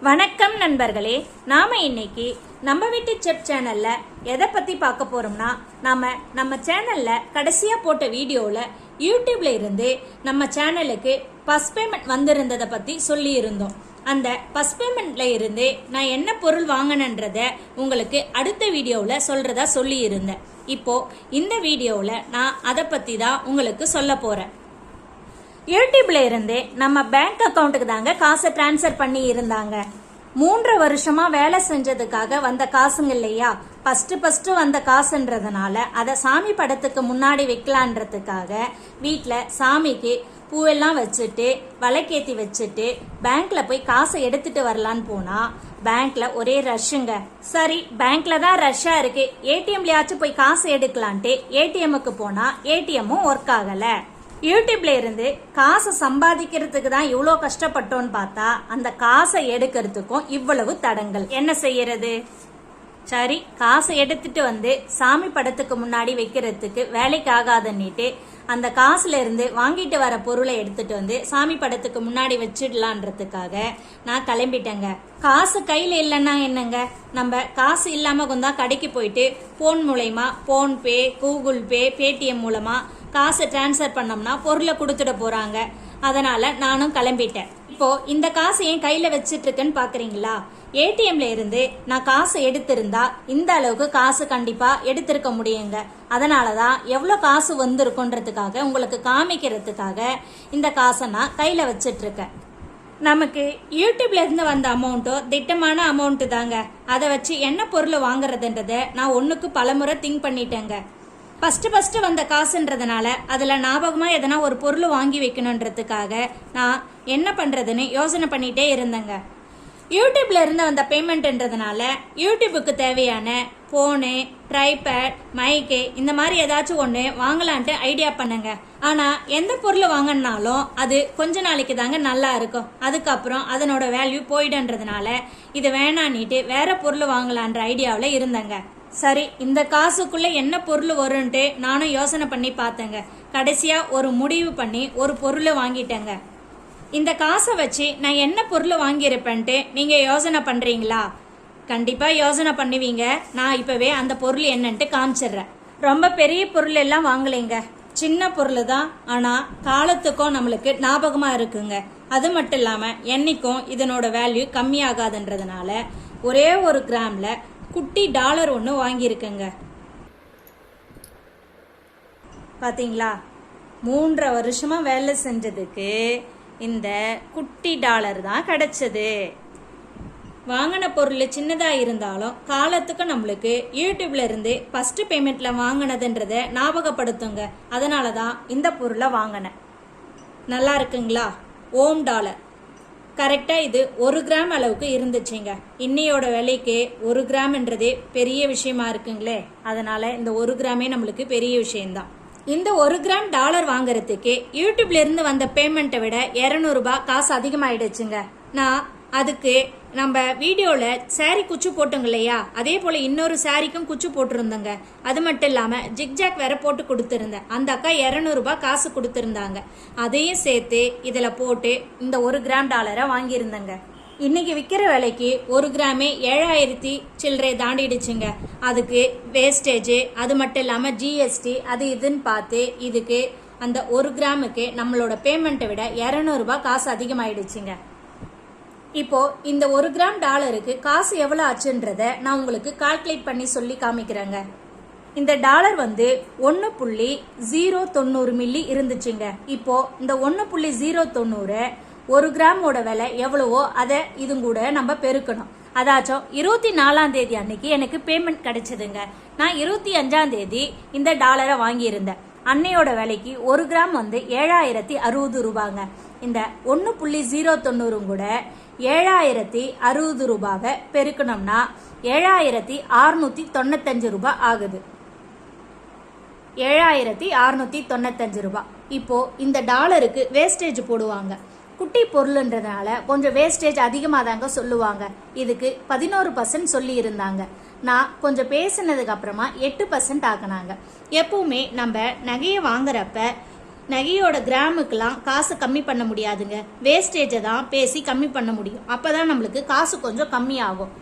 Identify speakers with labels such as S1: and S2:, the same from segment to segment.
S1: வணக்கம் நண்பர்களே, நாம இன்னைக்கு நம்ம வீட்டு செப் சேனல்ல எதை பத்தி பார்க்க போறோம்னா, நம்ம சேனல்ல கடைசியா போட்ட வீடியோல யூடியூப்ல இருந்து நம்ம சேனலுக்கு பஸ் பேமெண்ட் வந்திருந்ததை பத்தி சொல்லி இருந்தோம். அந்த பஸ் பேமெண்ட்ல இருந்து நான் என்ன பொருள் வாங்கினன்றத உங்களுக்கு அடுத்த வீடியோவில் சொல்றதா சொல்லி இருந்தேன். இப்போ இந்த வீடியோவில் நான் அதை பத்தி தான் உங்களுக்கு சொல்ல போறேன். யூடியூப்ல இருந்தே நம்ம பேங்க் அக்கௌண்ட்டுக்கு தாங்க காசை டிரான்ஸ்ஃபர் பண்ணி இருந்தாங்க. 3 வருஷமா வேலை செஞ்சதுக்காக வந்த காசுங்க இல்லையா, ஃபர்ஸ்ட் வந்த காசுன்றதுனால அதை சாமி படத்துக்கு முன்னாடி வைக்கலான்றதுக்காக வீட்டில் சாமிக்கு பூவெல்லாம் வச்சுட்டு விளக்கேத்தி வச்சுட்டு பேங்க்ல போய் காசை எடுத்துட்டு வரலான்னு போனா பேங்க்ல ஒரே ரஷ்ஷுங்க. சரி, பேங்க்ல தான் ரஷ்ஷா இருக்கு, ஏடிஎம்லயாச்சும் போய் காசு எடுக்கலான்ட்டு ஏடிஎம்முக்கு போனா ஏடிஎம்மும் ஒர்க் ஆகல. யூடியூப்ல இருந்து காசை சம்பாதிக்கிறதுக்கு தான் இவ்வளோ கஷ்டப்பட்டோன்னு பார்த்தா அந்த காசை எடுக்கிறதுக்கும் இவ்வளவு தடங்கள். என்ன செய்யறது? சரி, காசை எடுத்துட்டு வந்து சாமி படத்துக்கு முன்னாடி வைக்கிறதுக்கு வேலைக்கு ஆகாதன்னிட்டு அந்த காசுல இருந்து வாங்கிட்டு வர பொருளை எடுத்துட்டு வந்து சாமி படத்துக்கு முன்னாடி வச்சிடலான்றதுக்காக நான் கிளம்பிட்டேங்க. காசு கையில இல்லைன்னா என்னங்க, நம்ம காசு இல்லாம கொஞ்சம் கடைக்கு போயிட்டு போன் மூலயமா போன்பே, கூகுள் பே, பேடிஎம் மூலமா காசு டிரான்ஸ்ஃபர் பண்ணோம்னா பொருளை கொடுத்துட போறாங்க. அதனால நானும் கிளம்பிட்டேன். இப்போ இந்த காசு என் கையில வச்சிட்டு இருக்கேன்னு பாக்குறீங்களா? ஏடிஎம்ல இருந்து நான் காசு எடுத்திருந்தா இந்த அளவுக்கு காசு கண்டிப்பா எடுத்திருக்க முடியுங்க. அதனாலதான் எவ்வளவு காசு வந்திருக்குன்றதுக்காக உங்களுக்கு காமிக்கிறதுக்காக இந்த காசை நான் கையில வச்சிட்டு இருக்கேன். நமக்கு யூடியூப்ல இருந்து வந்த அமௌண்ட்டோ திட்டமான அமௌண்ட் தாங்க. அதை வச்சு என்ன பொருள் வாங்குறதுன்றத நான் ஒண்ணுக்கு பலமுறை திங்க் பண்ணிட்டேங்க. ஃபர்ஸ்ட் வந்த காசுன்றதுனால அதுல ஞாபகமா எதனா ஒரு பொருள் வாங்கி வைக்கணுன்றதுக்காக நான் என்ன பண்றதுன்னு யோசனை பண்ணிட்டே இருந்தேங்க. யூடியூப்ல இருந்து வந்த பேமெண்ட்ன்றதுனால யூடியூபுக்கு தேவையான போனு, ட்ரைபேட், மைக்கு இந்த மாதிரி ஏதாச்சும் ஒன்று வாங்கலான்ட்டு ஐடியா பண்ணுங்க. ஆனா எந்த பொருள் வாங்கினாலும் அது கொஞ்ச நாளைக்கு தாங்க நல்லா இருக்கும், அதுக்கப்புறம் அதனோட வேல்யூ போயிடுன்றதுனால இது வேணான்னிட்டு வேற பொருள் வாங்கலான்ற ஐடியாவில் இருந்தேங்க. சரி, இந்த காசுக்குள்ள என்ன பொருள் வரும்ட்டு நானும் யோசனை பண்ணி பார்த்தேங்க. கடைசியா ஒரு முடிவு பண்ணி ஒரு பொருளை வாங்கிட்டேங்க. இந்த காசை வச்சு நான் என்ன பொருள் வாங்கியிருப்பேன்ட்டு நீங்க யோசனை பண்றீங்களா? கண்டிப்பா யோசனை பண்ணுவீங்க. நான் இப்பவே அந்த பொருள் என்னன்ட்டு காமிச்சிடுறேன். ரொம்ப பெரிய பொருள் எல்லாம் வாங்கலைங்க, சின்ன பொருள் தான். ஆனா காலத்துக்கும் நம்மளுக்கு ஞாபகமா இருக்குங்க. அது மட்டும் இல்லாம என்னைக்கும் இதனோட வேல்யூ கம்மியாகாதுன்றதுனால ஒரே ஒரு கிராம்ல குட்டி டாலர் ஒன்று வாங்கியிருக்கேங்க. பாத்தீங்களா, 3 வருஷமா வேலை செஞ்சதுக்கு இந்த குட்டி டாலர் தான் கிடைச்சது. வாங்கின பொருள் சின்னதா இருந்தாலும் காலத்துக்கு நம்மளுக்கு யூடியூப்ல இருந்து ஃபர்ஸ்ட் பேமெண்ட்ல வாங்கினதுன்றத ஞாபகப்படுத்துங்க. அதனாலதான் இந்த பொருளை வாங்கினேன். நல்லா இருக்குங்களா? ஓம் டாலர் கரெக்டா இது 1 கிராம் அளவுக்கு இருந்துச்சுங்க. இன்னையோட விலைக்கு 1 கிராம்ன்றதே பெரிய விஷயமா இருக்குங்களே. அதனால இந்த 1 கிராமே நம்மளுக்கு பெரிய விஷயம்தான். இந்த 1 கிராம் டாலர் வாங்குறதுக்கு யூடியூப்ல இருந்து வந்த பேமெண்ட்டை விட 200 ரூபாய் காசு அதிகமாயிடுச்சுங்க. நான் அதுக்கு நம்ம வீடியோல சாரி குச்சி போட்டோங்க இல்லையா, அதே போல இன்னொரு சாரிக்கும் குச்சி போட்டிருந்தோங்க. அது மட்டும் இல்லாம ஜிக்ஜாக் வேற போட்டு கொடுத்திருந்தேன். அந்த அக்கா 200 ரூபாய் காசு கொடுத்திருந்தாங்க. அதையும் சேர்த்து இதுல போட்டு இந்த 1 கிராம் டாலரை வாங்கியிருந்தேங்க. இன்னைக்கு விற்கிற விலைக்கு 1 கிராமே 7000 சில்லறை தாண்டிடுச்சுங்க. அதுக்கு வேஸ்டேஜ், அது மட்டும் இல்லாம ஜிஎஸ்டி, அது இதுன்னு பார்த்து இதுக்கு அந்த 1 கிராமுக்கு நம்மளோட பேமெண்ட்டை விட 200 ரூபாய் காசு அதிகமாயிடுச்சுங்க. இப்போ இந்த 1 கிராம் டாலருக்கு காசு எவ்வளவு ஆச்சுன்றத நான் உங்களுக்கு கால்குலேட் பண்ணி சொல்லி காமிக்கிறேங்க. இந்த டாலர் 1.090 மில்லி இருந்துச்சுங்க. இப்போ இந்த 1.090 1 கிராமோட விலை எவ்வளவோ அதை இது கூட நம்ம பெருக்கணும். அதாச்சும் 24ஆம் தேதி அன்னைக்கு எனக்கு பேமெண்ட் கிடைச்சதுங்க. நான் 25ஆம் தேதி இந்த டாலரை வாங்கியிருந்தேன். அன்னையோட விலைக்கு 1 கிராம் 7060 ரூபாங்க. இந்த 1.090 கூட 7060 ரூபாவை பெருக்கணும்னா 7695 ரூபாய் ஆகுது. 7695 ரூபாய். இப்போ இந்த டாலருக்கு வேஸ்டேஜ் போடுவாங்க. குட்டி பொருள்ன்றதுனால கொஞ்சம் வேஸ்டேஜ் அதிகமாக தாங்க சொல்லுவாங்க. இதுக்கு 11% சொல்லி இருந்தாங்க. நான் கொஞ்சம் பேசினதுக்கு அப்புறமா 8% ஆகினாங்க. எப்பவுமே நம்ம நகையை வாங்குறப்ப நகையோட கிராமுக்கெல்லாம் காசு கம்மி பண்ண முடியாதுங்க. வேஸ்டேஜை தான் பேசி கம்மி பண்ண முடியும். அப்பதான் நம்மளுக்கு காசு கொஞ்சம் கம்மியாகும்.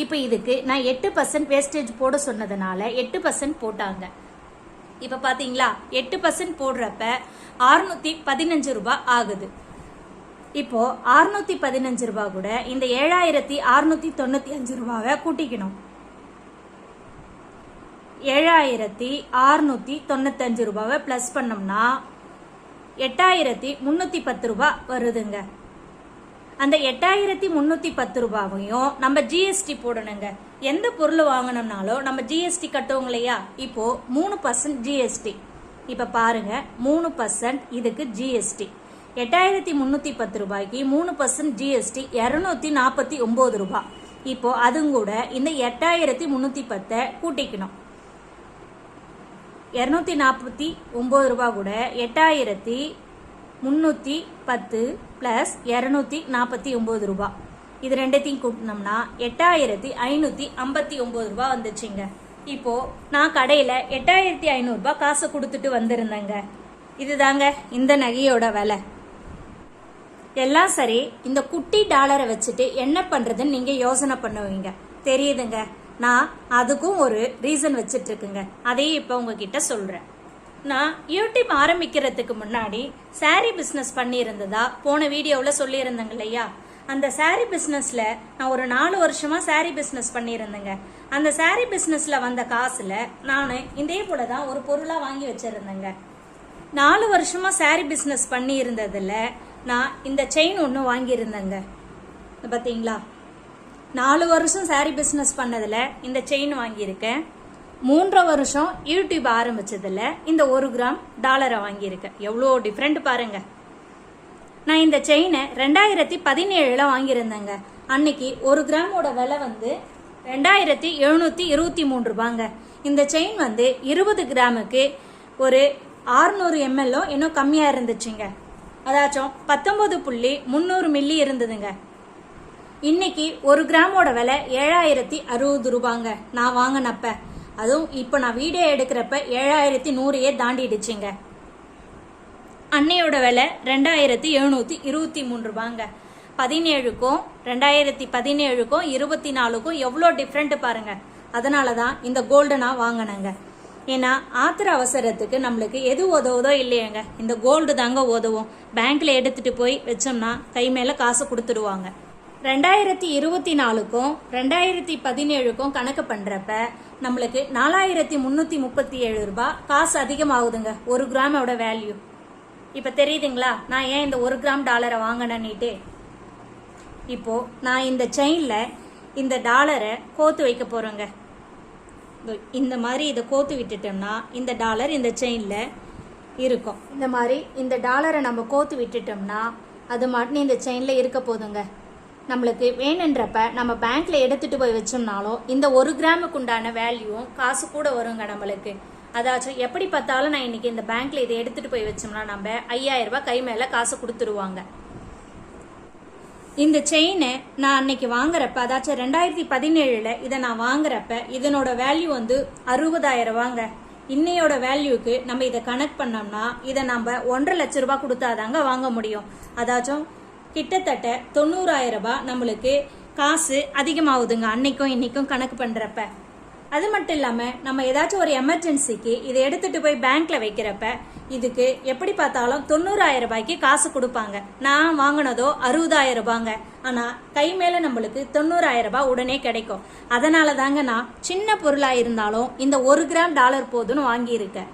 S1: இப்போ இதுக்கு நான் 8% வேஸ்டேஜ் போட சொன்னதுனால 8% போட்டாங்க. இப்போ பார்த்தீங்களா 8% போடுறப்ப 615 ரூபாய் ஆகுது. இப்போ 615 ரூபாய் கூட இந்த 7695 ரூபாவை கூட்டிக்கணும். 7695 ரூபாவை பிளஸ் பண்ணோம்னா 8310 ரூபாய் வருதுங்க. அந்த 8310 ரூபாவையும் நம்ம ஜிஎஸ்டி போடணுங்க. எந்த பொருள் வாங்கணும்னாலும் நம்ம ஜிஎஸ்டி கட்டுவோம் இல்லையா? இப்போ 3% ஜிஎஸ்டி. இப்ப பாருங்க 3% இதுக்கு ஜிஎஸ்டி 8310 ரூபாய்க்கு 3% ஜிஎஸ்டி 249 ரூபாய். இப்போ அதுவும் கூட இந்த 8310 கூட்டிக்கணும். 249 ரூபாய் கூட 8310 பிளஸ் 249 ரூபாய். இது ரெண்டுத்தையும் கூட்டினோம்னா 8559 ரூபாய் வந்துச்சுங்க. இப்போ நான் கடையில 8500 ரூபாய் காசு கொடுத்துட்டு வந்திருந்தேங்க. இதுதாங்க இந்த நகையோட விலை. எல்லாம் சரி, இந்த குட்டி டாலரை வச்சுட்டு என்ன பண்றதுன்னு நீங்க யோசனை பண்ணுவீங்க தெரியுதுங்க. நான் அதுக்கும் ஒரு ரீசன் வச்சிட்டு இருக்குங்க. அதையும் இப்ப உங்ககிட்ட சொல்றேன். நான் யூடியூப் ஆரம்பிக்கிறதுக்கு முன்னாடி சாரி பிஸ்னஸ் பண்ணியிருந்ததா போன வீடியோவில் சொல்லியிருந்தேங்க இல்லையா? அந்த சாரி பிஸ்னஸ்ல நான் ஒரு 4 வருஷமா சாரி பிஸ்னஸ் பண்ணியிருந்தேங்க. அந்த சாரி பிஸ்னஸ்ல வந்த காசுல நான் இதே போல தான் ஒரு பொருளா வாங்கி வச்சிருந்தேங்க. 4 வருஷமா சாரி பிஸ்னஸ் பண்ணி இருந்ததுல நான் இந்த செயின் ஒன்று வாங்கியிருந்தேங்க. பார்த்தீங்களா, 4 வருஷம் சாரி பிஸ்னஸ் பண்ணதுல இந்த செயின் வாங்கியிருக்கேன். 3 வருஷம் யூடியூப் ஆரம்பிச்சதுல இந்த 1 கிராம் டாலரை வாங்கியிருக்கேன். எவ்வளோ டிஃப்ரெண்ட் பாருங்க. நான் இந்த செயினை 2017 வாங்கியிருந்தேங்க. அன்னைக்கு 1 கிராமோட விலை வந்து 2723 ரூபாங்க. இந்த செயின் வந்து 20 கிராமுக்கு ஒரு 600 ml இன்னும் கம்மியா இருந்துச்சுங்க. அதாச்சும் 19.300 மில்லி இருந்ததுங்க. இன்னைக்கு 1 கிராமோட விலை 7060 ரூபாங்க நான் வாங்கினப்ப. அதுவும் இப்போ நான் வீடியோ எடுக்கிறப்ப 7100 தாண்டிடுச்சுங்க. அன்னையோட விலை 2723 ரூபாங்க. 17க்கும் 2017க்கும் 24க்கும் எவ்வளோ டிஃப்ரெண்ட் பாருங்க. அதனால தான் இந்த கோல்டை நான் வாங்கினேங்க. ஏன்னா ஆத்திர அவசரத்துக்கு நம்மளுக்கு எது உதவுதோ இல்லையாங்க, இந்த கோல்டு தாங்க உதவும். பேங்க்ல எடுத்துட்டு போய் வச்சோம்னா கை மேல காசு கொடுத்துடுவாங்க. 2024க்கும் 2017க்கும் கணக்கு பண்றப்ப நம்மளுக்கு 4337 ரூபாய் காசு அதிகமாகுதுங்க 1 கிராமோட வேல்யூ. இப்ப தெரியுதுங்களா நான் ஏன் இந்த 1 கிராம் டாலரை வாங்கினேன்னுட்டு? இப்போ நான் இந்த செயின்ல இந்த டாலரை கோத்து வைக்க போறேங்க. இந்த மாதிரி இதை கோத்து விட்டுட்டோம்னா இந்த டாலர் இந்த செயின்ல இருக்கும். இந்த மாதிரி இந்த டாலரை நம்ம கோத்து விட்டுட்டோம்னா அது மட்டும் இந்த செயின்ல இருக்க போதுங்க. நம்மளுக்கு வேணுன்றப்ப நம்ம பேங்க்ல எடுத்துட்டு போய் வச்சோம்னாலும் இந்த 1 கிராமுக்கு உண்டான வேல்யூவும் காசு கூட வருங்க நம்மளுக்கு. அதாச்சும் எப்படி பார்த்தாலும் நான் இன்னைக்கு இந்த பேங்க்ல இதை எடுத்துட்டு போய் வச்சோம்னா நம்ம 5000 ரூபாய் கை மேல காசு கொடுத்துருவாங்க. இந்த செயினை நான் அன்னைக்கு வாங்குறப்ப, அதாச்சும் 2017 இதை நான் வாங்குறப்ப இதனோட வேல்யூ வந்து 60,000 ரூபாங்க. இன்னையோட வேல்யூக்கு நம்ம இதை கனெக்ட் பண்ணோம்னா இதை நம்ம 1.5 லட்சம் ரூபாய் கொடுத்தாதாங்க வாங்க முடியும். அதாச்சும் கிட்டத்தட்ட 90,000 ரூபாய் நம்மளுக்கு காசு அதிகமாகுதுங்க அன்னைக்கும் இன்னைக்கும் கணக்கு பண்றப்ப. அது மட்டும் இல்லாம நம்ம ஏதாச்சும் ஒரு எமர்ஜென்சிக்கு இதை எடுத்துட்டு போய் பேங்க்ல வைக்கிறப்ப இதுக்கு எப்படி பார்த்தாலும் 90,000 ரூபாய்க்கு காசு கொடுப்பாங்க. நான் வாங்கினதோ 60,000 ரூபாங்க. ஆனா கை மேல நம்மளுக்கு 90,000 ரூபாய் உடனே கிடைக்கும். அதனால தாங்க நான் சின்ன பொருளா இருந்தாலும் இந்த 1 கிராம் டாலர் போதுன்னு வாங்கியிருக்கேன்.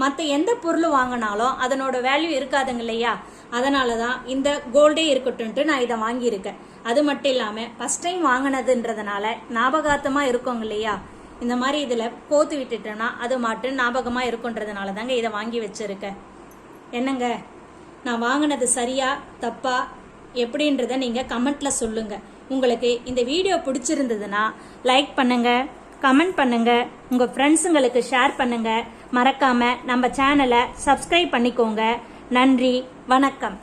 S1: மற்ற எந்த பொருள் வாங்கினாலும் அதனோட வேல்யூ இருக்காதுங்க இல்லையா? அதனாலதான் இந்த கோல்டே இருக்கட்டும்ட்டு நான் இதை வாங்கியிருக்கேன். அது மட்டும் இல்லாம ஃபர்ஸ்ட் டைம் வாங்கினதுன்றதுனால ஞாபகார்த்தமா இருக்குங்க இல்லையா? இந்த மாதிரி இதுல கோத்து விட்டுட்டேன்னா அது மட்டும் ஞாபகமா இருக்குன்றதுனால தாங்க இதை வாங்கி வச்சிருக்கேன். என்னங்க, நான் வாங்கினது சரியா தப்பா எப்படின்றத நீங்க கமெண்ட்ல சொல்லுங்க. உங்களுக்கு இந்த வீடியோ பிடிச்சிருந்ததுன்னா லைக் பண்ணுங்க, கமெண்ட் பண்ணுங்க, உங்க ஃப்ரெண்ட்ஸுங்களுக்கு ஷேர் பண்ணுங்க. மறக்காம நம்ம சேனலை சப்ஸ்கிரைப் பண்ணிக்கோங்க. நன்றி, வணக்கம்.